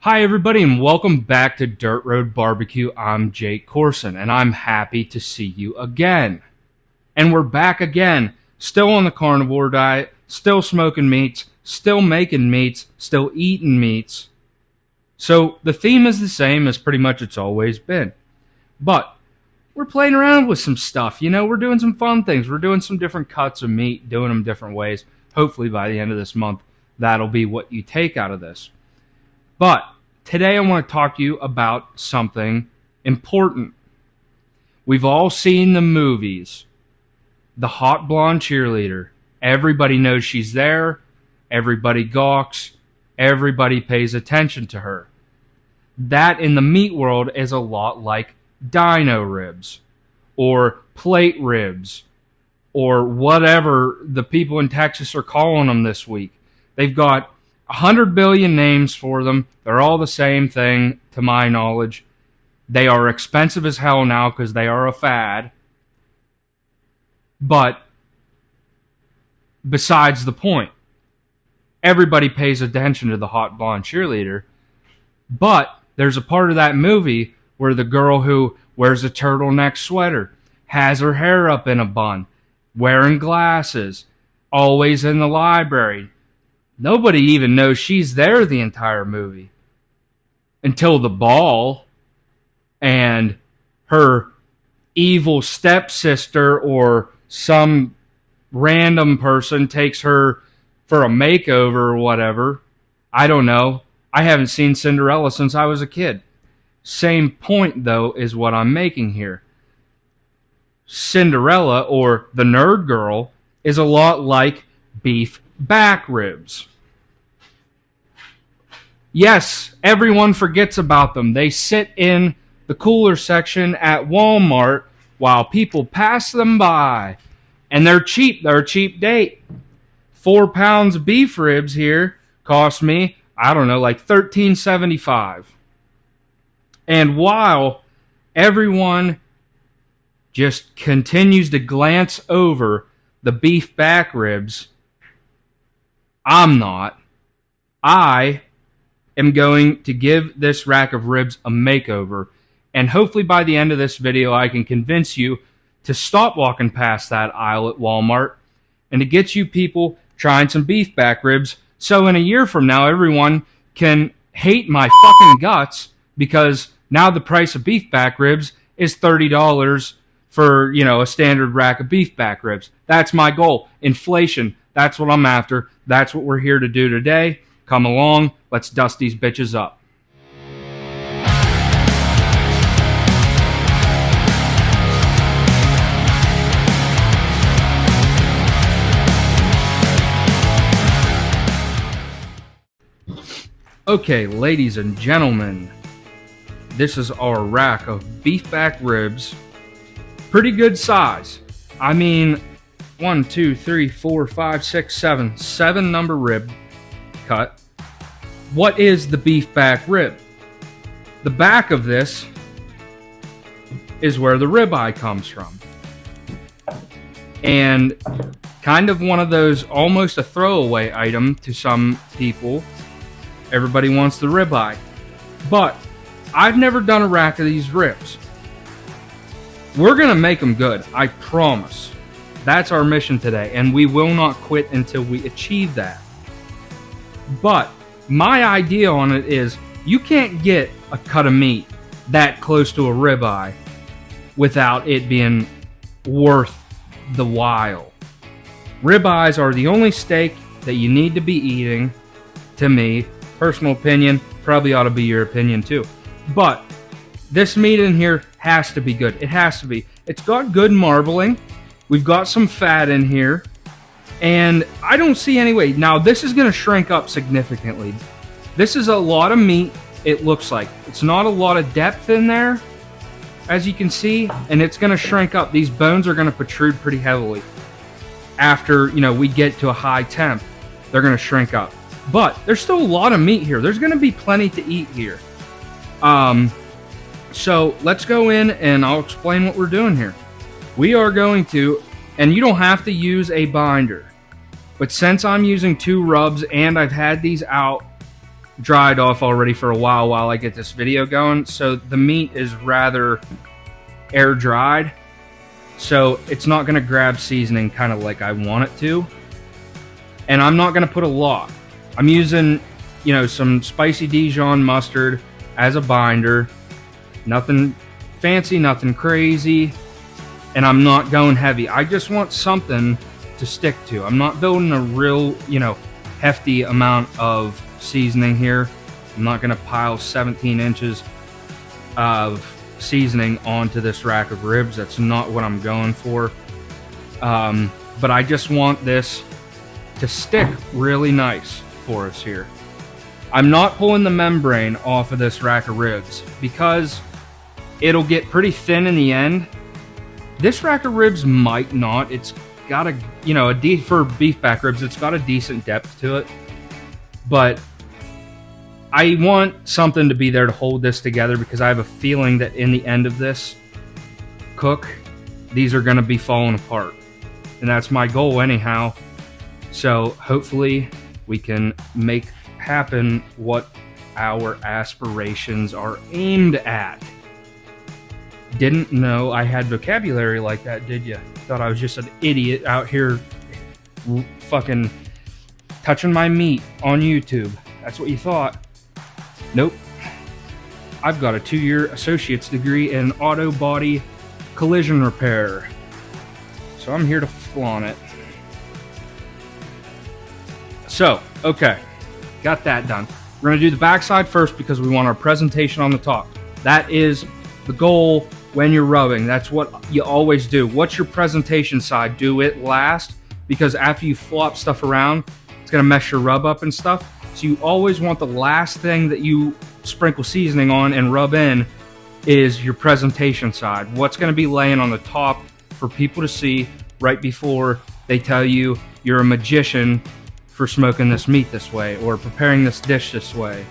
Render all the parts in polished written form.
Hi, everybody, and welcome back to Dirt Road Barbecue. I'm Jake Corson, and I'm happy to see you again. And we're back again, still on the carnivore diet, still smoking meats, still making meats, still eating meats. So the theme is the same as pretty much it's always been. But we're playing around with some stuff. We're doing some fun things. We're doing some different cuts of meat, doing them different ways. Hopefully by the end of this month, that'll be what you take out of this. But today I want to talk to you about something important. We've all seen the movies. The hot blonde cheerleader. Everybody knows she's there. Everybody gawks. Everybody pays attention to her. That in the meat world is a lot like dino ribs or plate ribs or whatever the people in Texas are calling them this week. They've got 100 billion names for them. They're all the same thing, to my knowledge. They are expensive as hell now because they are a fad. But besides the point, everybody pays attention to the hot blonde cheerleader. But there's a part of that movie where the girl who wears a turtleneck sweater, has her hair up in a bun, wearing glasses, always in the library. Nobody even knows she's there the entire movie until the ball and her evil stepsister or some random person takes her for a makeover or whatever. I don't know. I haven't seen Cinderella since I was a kid. Same point, though, is what I'm making here. Cinderella, or the nerd girl, is a lot like beef back ribs. Yes, everyone forgets about them. They sit in the cooler section at Walmart while people pass them by. And they're cheap. They're a cheap date. 4 pounds of beef ribs here cost me, I don't know, like $13.75. And while everyone just continues to glance over the beef back ribs, I'm not. I am going to give this rack of ribs a makeover, and hopefully by the end of this video I can convince you to stop walking past that aisle at Walmart and to get you people trying some beef back ribs, so in a year from now everyone can hate my fucking guts because now the price of beef back ribs is $30 for, a standard rack of beef back ribs. That's my goal. Inflation. That's what I'm after. That's what we're here to do today. Come along. Let's dust these bitches up. Okay, ladies and gentlemen, this is our rack of beef back ribs. Pretty good size. I mean, 1, 2, 3, 4, 5, 6, 7. 7 number rib cut. What is the beef back rib? The back of this is where the ribeye comes from. And kind of one of those, almost a throwaway item to some people. Everybody wants the ribeye. But I've never done a rack of these ribs. We're going to make them good, I promise. That's our mission today, and we will not quit until we achieve that. But my idea on it is you can't get a cut of meat that close to a ribeye without it being worth the while. Ribeyes are the only steak that you need to be eating, to me. Personal opinion, probably ought to be your opinion too. But this meat in here has to be good. It has to be. It's got good marbling. We've got some fat in here. And I don't see any way. Now, this is going to shrink up significantly. This is a lot of meat, it looks like. It's not a lot of depth in there, as you can see. And it's going to shrink up. These bones are going to protrude pretty heavily. After, we get to a high temp, they're going to shrink up. But there's still a lot of meat here. There's going to be plenty to eat here. So let's go in and I'll explain what we're doing here. We are going to, and you don't have to use a binder, but since I'm using 2 rubs and I've had these out dried off already for a while I get this video going. So the meat is rather air dried. So it's not going to grab seasoning kind of like I want it to. And I'm not going to put a lot. I'm using, you know, some spicy Dijon mustard as a binder. Nothing fancy, nothing crazy. And I'm not going heavy. I just want something to stick to. I'm not building a real, you know, hefty amount of seasoning here. I'm not going to pile 17 inches of seasoning onto this rack of ribs. That's not what I'm going for. But I just want this to stick really nice for us here. I'm not pulling the membrane off of this rack of ribs because it'll get pretty thin in the end. This rack of ribs might not. It's got a, you know, for beef back ribs, it's got a decent depth to it. But I want something to be there to hold this together because I have a feeling that in the end of this cook, these are going to be falling apart. And that's my goal anyhow. So hopefully we can make happen what our aspirations are aimed at. Didn't know I had vocabulary like that, did you? Thought I was just an idiot out here fucking touching my meat on YouTube. That's what you thought. Nope. I've got a 2-year associate's degree in auto body collision repair. So I'm here to flaunt it. So, okay. Got that done. We're going to do the backside first because we want our presentation on the top. That is the goal when you're rubbing. That's what you always do. What's your presentation side? Do it last because after you flop stuff around, it's going to mess your rub up and stuff. So you always want the last thing that you sprinkle seasoning on and rub in is your presentation side. What's going to be laying on the top for people to see right before they tell you you're a magician for smoking this meat this way or preparing this dish this way.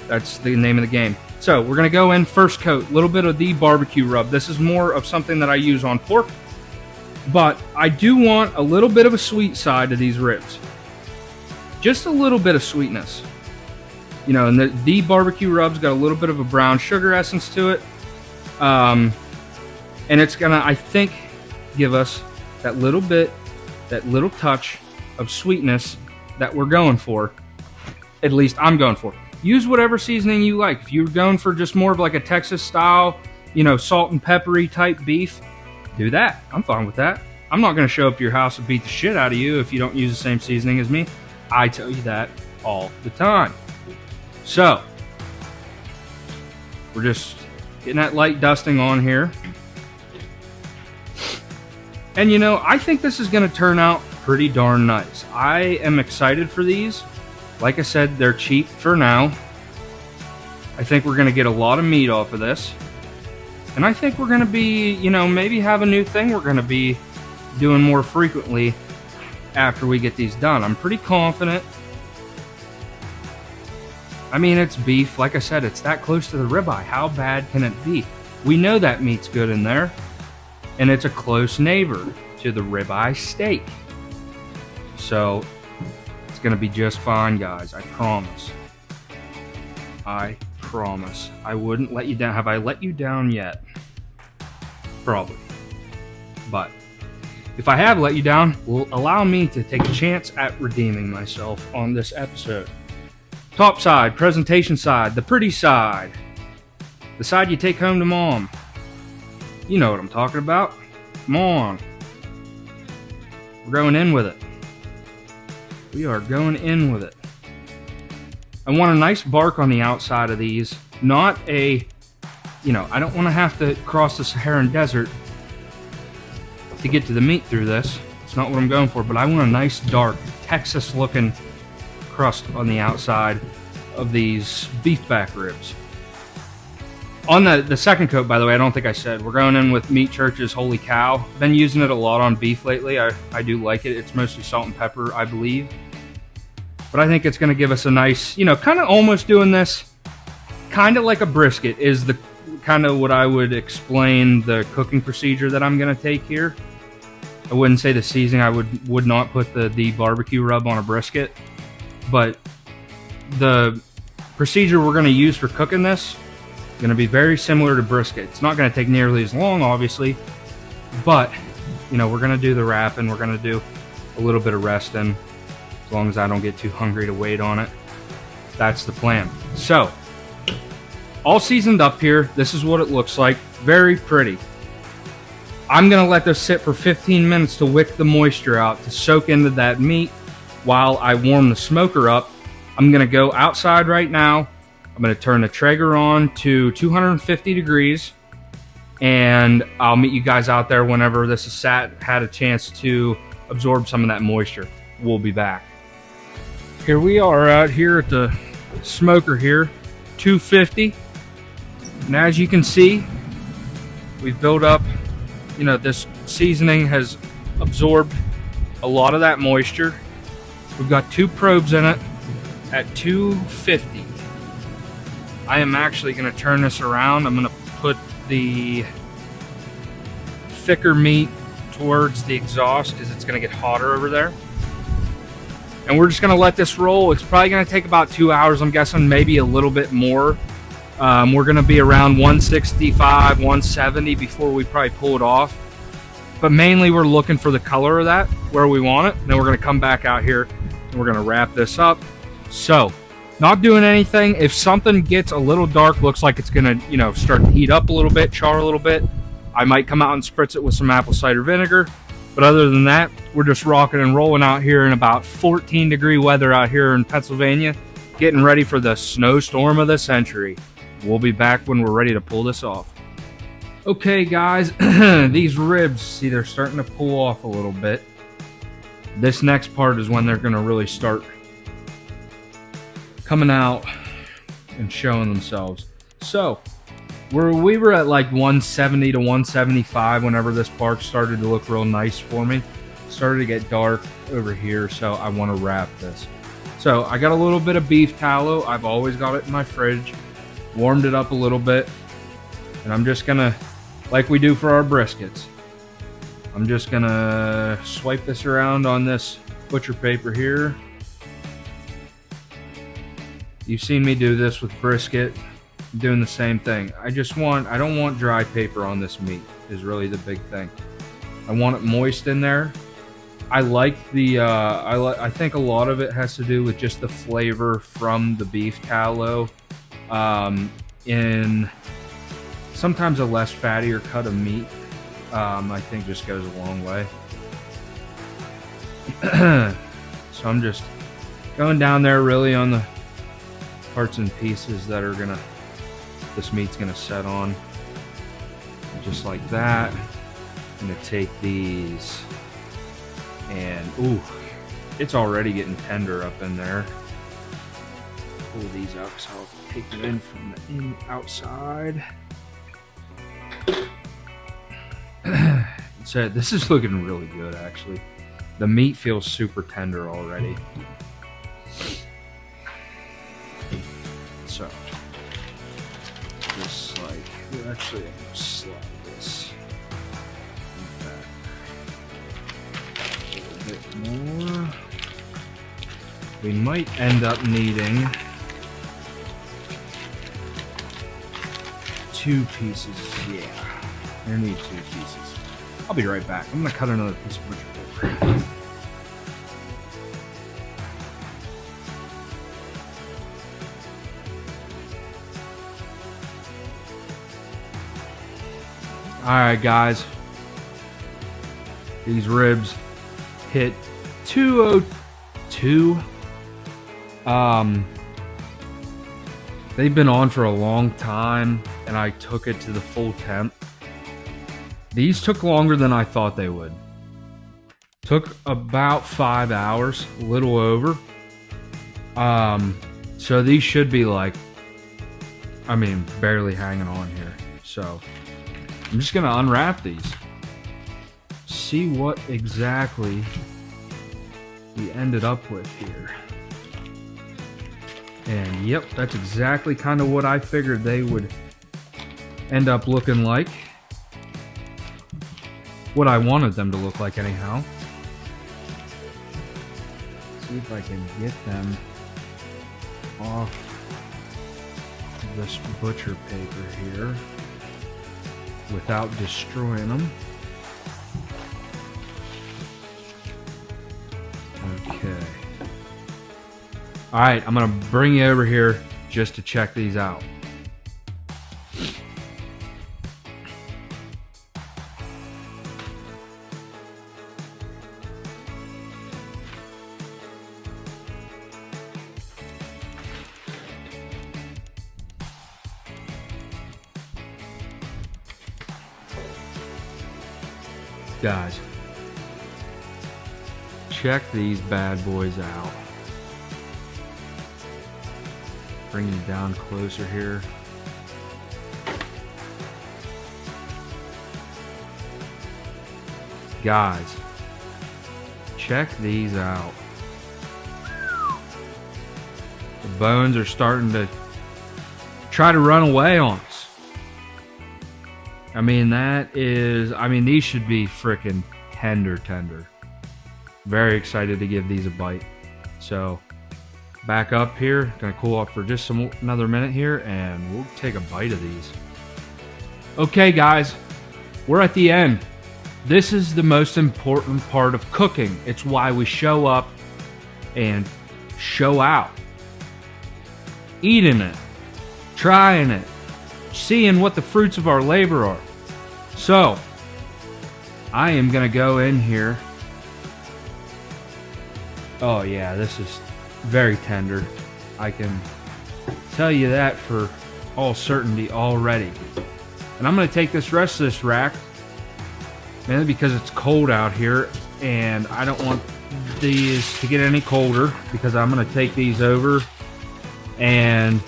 That's the name of the game. So we're going to go in first coat, a little bit of the barbecue rub. This is more of something that I use on pork, but I do want a little bit of a sweet side to these ribs. Just a little bit of sweetness. You know, and the barbecue rub's got a little bit of a brown sugar essence to it. And it's going to, I think, give us that little bit, that little touch of sweetness that we're going for. At least I'm going for. Use whatever seasoning you like. If you're going for just more of like a Texas style, you know, salt and peppery type beef, do that. I'm fine with that. I'm not going to show up to your house and beat the shit out of you if you don't use the same seasoning as me. I tell you that all the time. So, we're just getting that light dusting on here. And you know, I think this is going to turn out pretty darn nice. I am excited for these. Like I said, they're cheap for now. I think we're going to get a lot of meat off of this. And I think we're going to be, you know, maybe have a new thing we're going to be doing more frequently after we get these done. I'm pretty confident. I mean, it's beef. Like I said, it's that close to the ribeye. How bad can it be? We know that meat's good in there. And it's a close neighbor to the ribeye steak. So, it's going to be just fine, guys. I promise. I promise. I wouldn't let you down. Have I let you down yet? Probably. But if I have let you down, will allow me to take a chance at redeeming myself on this episode. Top side, presentation side, the pretty side. The side you take home to mom. You know what I'm talking about. Come on. We're going in with it. We are going in with it. I want a nice bark on the outside of these. Not a, you know, I don't want to have to cross the Saharan desert to get to the meat through this. It's not what I'm going for, but I want a nice dark Texas looking crust on the outside of these beef back ribs. On the second coat, by the way, I don't think I said, we're going in with Meat Church's Holy Cow. Been using it a lot on beef lately. I do like it. It's mostly salt and pepper, I believe. But I think it's going to give us a nice, you know, kind of almost doing this kind of like a brisket is the kind of what I would explain the cooking procedure that I'm going to take here. I wouldn't say the seasoning. I would not put the barbecue rub on a brisket. But the procedure we're going to use for cooking this is going to be very similar to brisket. It's not going to take nearly as long, obviously, but you know, we're going to do the wrapping. We're going to do a little bit of resting, as long as I don't get too hungry to wait on it. That's the plan. So, all seasoned up here. This is what it looks like. Very pretty. I'm going to let this sit for 15 minutes to wick the moisture out, to soak into that meat while I warm the smoker up. I'm going to go outside right now. I'm going to turn the Traeger on to 250 degrees, and I'll meet you guys out there whenever this is had a chance to absorb some of that moisture. We'll be back. Here we are out here at the smoker here, 250. And as you can see, we've built up, you know, this seasoning has absorbed a lot of that moisture. We've got 2 probes in it at 250. I am actually going to turn this around. I'm going to put the thicker meat towards the exhaust because it's going to get hotter over there. And we're just going to let this roll. It's probably going to take about 2 hours, I'm guessing, maybe a little bit more. We're going to be around 165, 170 before we probably pull it off. But mainly we're looking for the color of that, where we want it. And then we're going to come back out here and we're going to wrap this up. So, not doing anything. If something gets a little dark, looks like it's going to, you know, start to heat up a little bit, char a little bit, I might come out and spritz it with some apple cider vinegar. But other than that, we're just rocking and rolling out here in about 14-degree weather out here in Pennsylvania, getting ready for the snowstorm of the century. We'll be back when we're ready to pull this off. Okay, guys, these ribs, see, they're starting to pull off a little bit. This next part is when they're going to really start coming out and showing themselves. So, we were at like 170 to 175 whenever this part started to look real nice for me. It started to get dark over here, so I want to wrap this. So, I got a little bit of beef tallow. I've always got it in my fridge. Warmed it up a little bit, and I'm just gonna, like we do for our briskets, I'm just gonna swipe this around on this butcher paper here. You've seen me do this with brisket. I'm doing the same thing. I don't want dry paper on this meat, is really the big thing. I want it moist in there. I like the I think a lot of it has to do with just the flavor from the beef tallow. In sometimes a less fattier cut of meat, I think just goes a long way. So I'm just going down there really on the parts and pieces that are this meat's gonna set on. Just like that. I'm gonna take these and, ooh, it's already getting tender up in there. Pull these out so I'll take them in from the outside. So this is looking really good, actually. The meat feels super tender already. So, just like, actually, I'm gonna slide this back a little bit more. We might end up needing 2 pieces. Yeah, I need 2 pieces. I'll be right back. I'm gonna cut another piece of butcher paper. Alright, guys. These ribs hit 202. They've been on for a long time, and I took it to the full temp. These took longer than I thought they would. Took about 5 hours, a little over. So these should be like, I mean, barely hanging on here. So I'm just gonna unwrap these. See what exactly we ended up with here. And yep, that's exactly kind of what I figured they would end up looking like. What I wanted them to look like anyhow. See if I can get them off this butcher paper here without destroying them. Okay. Alright, I'm going to bring you over here just to check these out. Guys, check these bad boys out. Bring you down closer here. Guys, check these out. The bones are starting to try to run away on us. I mean, these should be freaking tender. Very excited to give these a bite. So, back up here. Gonna cool off for just another minute here, and we'll take a bite of these. Okay, guys, we're at the end. This is the most important part of cooking. It's why we show up and show out. Eating it, trying it, seeing what the fruits of our labor are. So, I am going to go in here. Oh yeah, this is very tender. I can tell you that for all certainty already. And I'm going to take this rest of this rack, mainly because it's cold out here, and I don't want these to get any colder, because I'm going to take these over and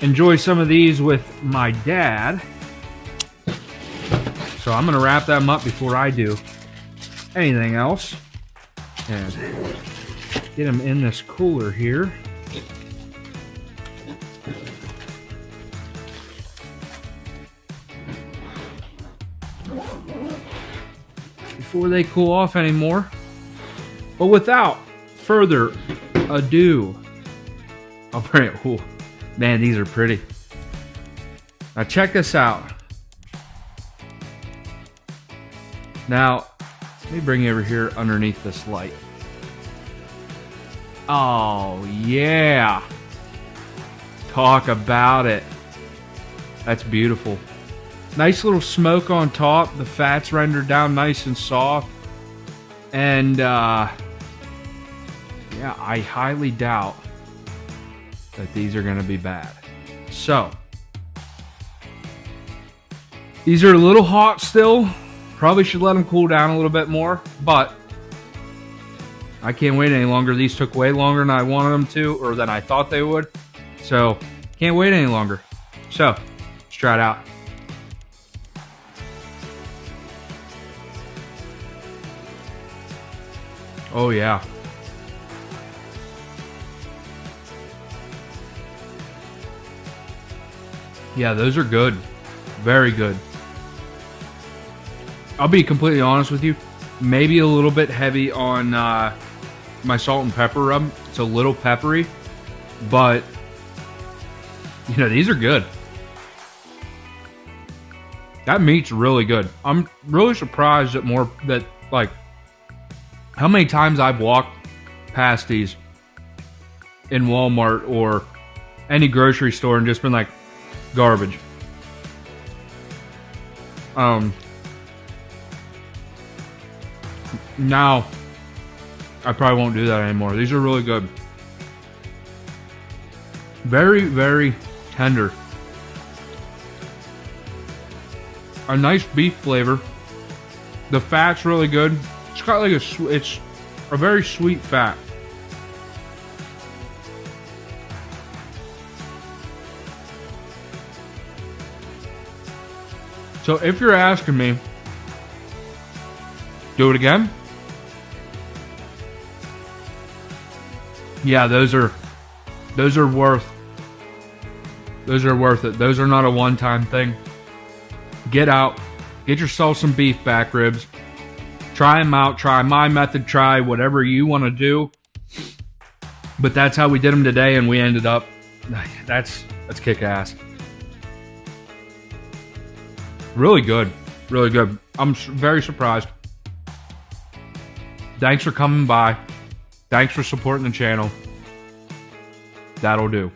enjoy some of these with my dad. So I'm going to wrap them up before I do anything else and get them in this cooler here. Before they cool off anymore. But without further ado, I'll bring it. Ooh, man, these are pretty. Now check this out. Now, let me bring you over here underneath this light. Oh, yeah. Talk about it. That's beautiful. Nice little smoke on top. The fat's rendered down nice and soft. And, yeah, I highly doubt that these are going to be bad. So, these are a little hot still. Probably should let them cool down a little bit more, but I can't wait any longer. These took way longer than I wanted them to, or than I thought they would. So, can't wait any longer. So, let's try it out. Oh, yeah. Yeah, those are good. Very good. I'll be completely honest with you. Maybe a little bit heavy on my salt and pepper rub. It's a little peppery, but you know, these are good. That meat's really good. I'm really surprised that like how many times I've walked past these in Walmart or any grocery store and just been like, garbage. Now, I probably won't do that anymore. These are really good. Very, very tender. A nice beef flavor. The fat's really good. It's got like it's a very sweet fat. So if you're asking me, do it again? Yeah, those are worth it. Those are not a one-time thing. Get out, get yourself some beef back ribs. Try them out. Try my method. Try whatever you want to do. But that's how we did them today, and we ended up. That's kick ass. Really good, really good. I'm very surprised. Thanks for coming by. Thanks for supporting the channel. That'll do.